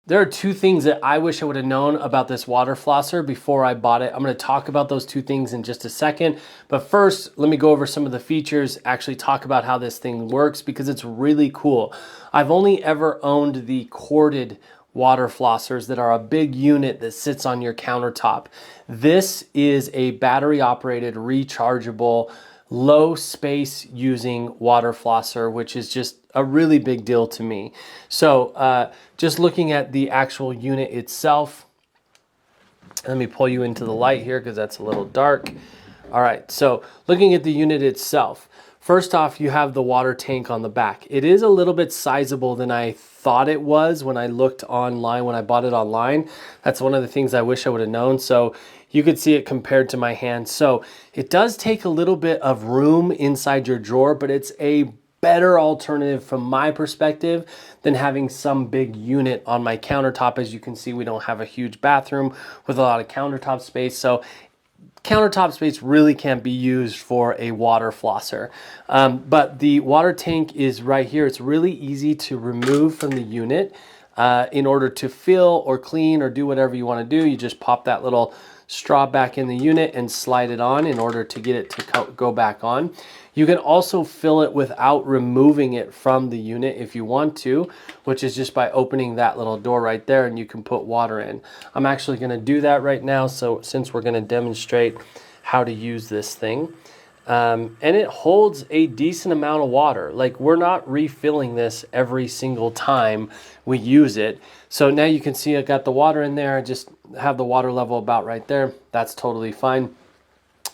There are two things that I wish I would have known about this water flosser before I bought it. I'm going to talk about those two things in just a second. But first, let me go over some of the features, actually talk about how this thing works because it's really cool. I've only ever owned the corded water flossers that are a big unit that sits on your countertop. This is a battery operated, rechargeable, low space using water flosser, which is just a really big deal to me. So just looking at the actual unit itself, let me pull you into the light here because that's a little dark. All right, so looking at the unit itself, first off, you have the water tank on the back. It is a little bit sizable than I thought it was when I looked online, when I bought it online. That's one of the things I wish I would have known. So you could see it compared to my hand. So it does take a little bit of room inside your drawer, but it's a better alternative from my perspective than having some big unit on my countertop. As you can see, we don't have a huge bathroom with a lot of countertop space. So countertop space really can't be used for a water flosser. But the water tank is right here. It's really easy to remove from the unit. In order to fill or clean or do whatever you want to do, you just pop that little straw back in the unit and slide it on in order to get it to go back on. You can also fill it without removing it from the unit if you want to, which is just by opening that little door right there and you can put water in. I'm actually going to do that right now. So since we're going to demonstrate how to use this thing. And it holds a decent amount of water. Like, we're not refilling this every single time we use it. So now you can see I got the water in there. I just have the water level about right there. That's totally fine.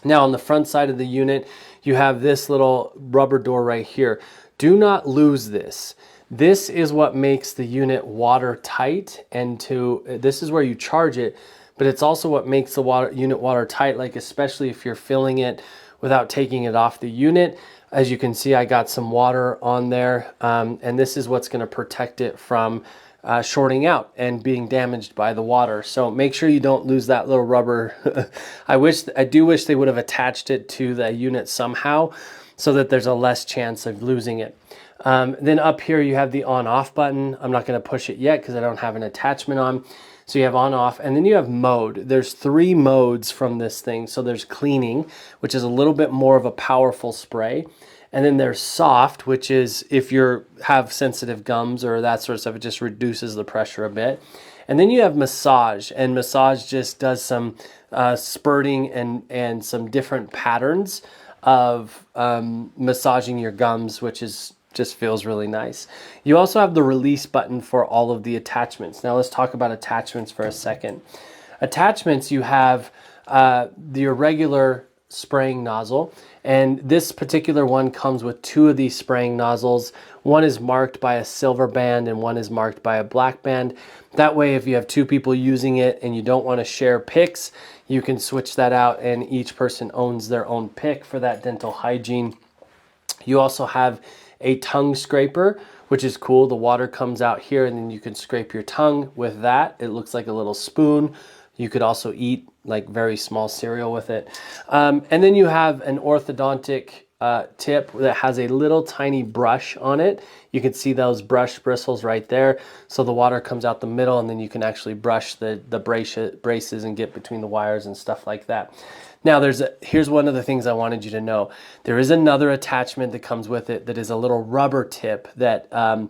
Now on the front side of the unit, you have this little rubber door right here. Do not lose this. This is what makes the unit watertight, and this is where you charge it, but it's also what makes the unit watertight, like especially if you're filling it without taking it off the unit. As you can see, I got some water on there, and this is what's going to protect it from shorting out and being damaged by the water. So make sure you don't lose that little rubber. I do wish they would have attached it to the unit somehow so that there's a less chance of losing it. Then up here you have the on-off button. I'm not going to push it yet because I don't have an attachment on. So you have on, off, and then you have mode. There's 3 modes from this thing. So there's cleaning, which is a little bit more of a powerful spray. And then there's soft, which is if you have sensitive gums or that sort of stuff, it just reduces the pressure a bit. And then you have massage, and massage just does some spurting and some different patterns of massaging your gums, which is just feels really nice. You also have the release button for all of the attachments. Now let's talk about attachments for a second. Attachments, you have your regular spraying nozzle, and this particular one comes with 2 of these spraying nozzles. One is marked by a silver band and one is marked by a black band. That way, if you have 2 people using it and you don't want to share picks, you can switch that out and each person owns their own pick for that dental hygiene. You also have a tongue scraper, which is cool. The water comes out here and then you can scrape your tongue with that. It looks like a little spoon. You could also eat like very small cereal with it. And then you have an orthodontic tip that has a little tiny brush on it. You can see those brush bristles right there. So the water comes out the middle and then you can actually brush the braces and get between the wires and stuff like that. Now here's one of the things I wanted you to know. There is another attachment that comes with it that is a little rubber tip that I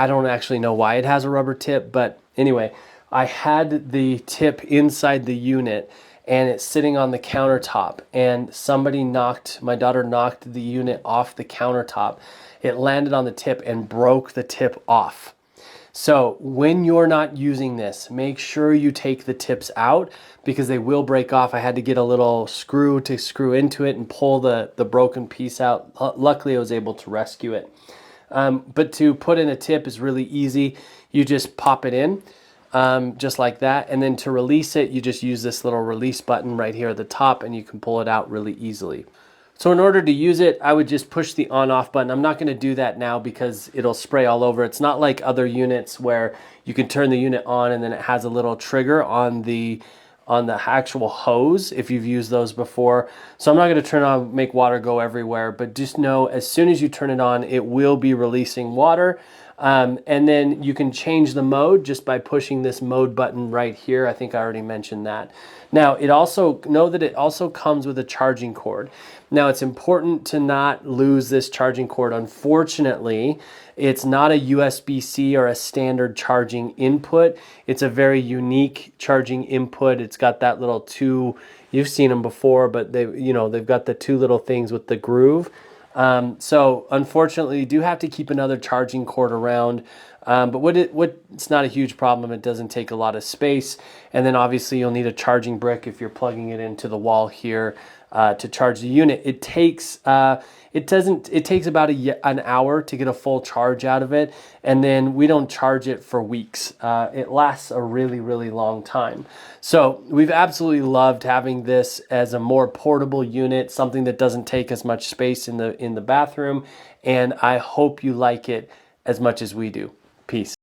don't actually know why it has a rubber tip, but anyway, I had the tip inside the unit and it's sitting on the countertop, and my daughter knocked the unit off the countertop. It landed on the tip and broke the tip off. So when you're not using this, make sure you take the tips out because they will break off. I had to get a little screw to screw into it and pull the broken piece out. Luckily, I was able to rescue it. But to put in a tip is really easy. You just pop it in just like that. And then to release it, you just use this little release button right here at the top and you can pull it out really easily. So in order to use it, I would just push the on-off button. I'm not going to do that now because it'll spray all over. It's not like other units where you can turn the unit on and then it has a little trigger on the actual hose if you've used those before. So I'm not going to turn on, make water go everywhere, but just know as soon as you turn it on, it will be releasing water. And then you can change the mode just by pushing this mode button right here. I think I already mentioned that. Now, it also comes with a charging cord. Now, it's important to not lose this charging cord. Unfortunately, it's not a USB-C or a standard charging input. It's a very unique charging input. It's got that little two, you've seen them before, but they've got the two little things with the groove. So unfortunately, you do have to keep another charging cord around. But it's not a huge problem. It doesn't take a lot of space. And then obviously you'll need a charging brick if you're plugging it into the wall here to charge the unit. It takes about an hour to get a full charge out of it, and then we don't charge it for weeks. It lasts a really, really long time. So we've absolutely loved having this as a more portable unit, something that doesn't take as much space in the bathroom, and I hope you like it as much as we do. Peace.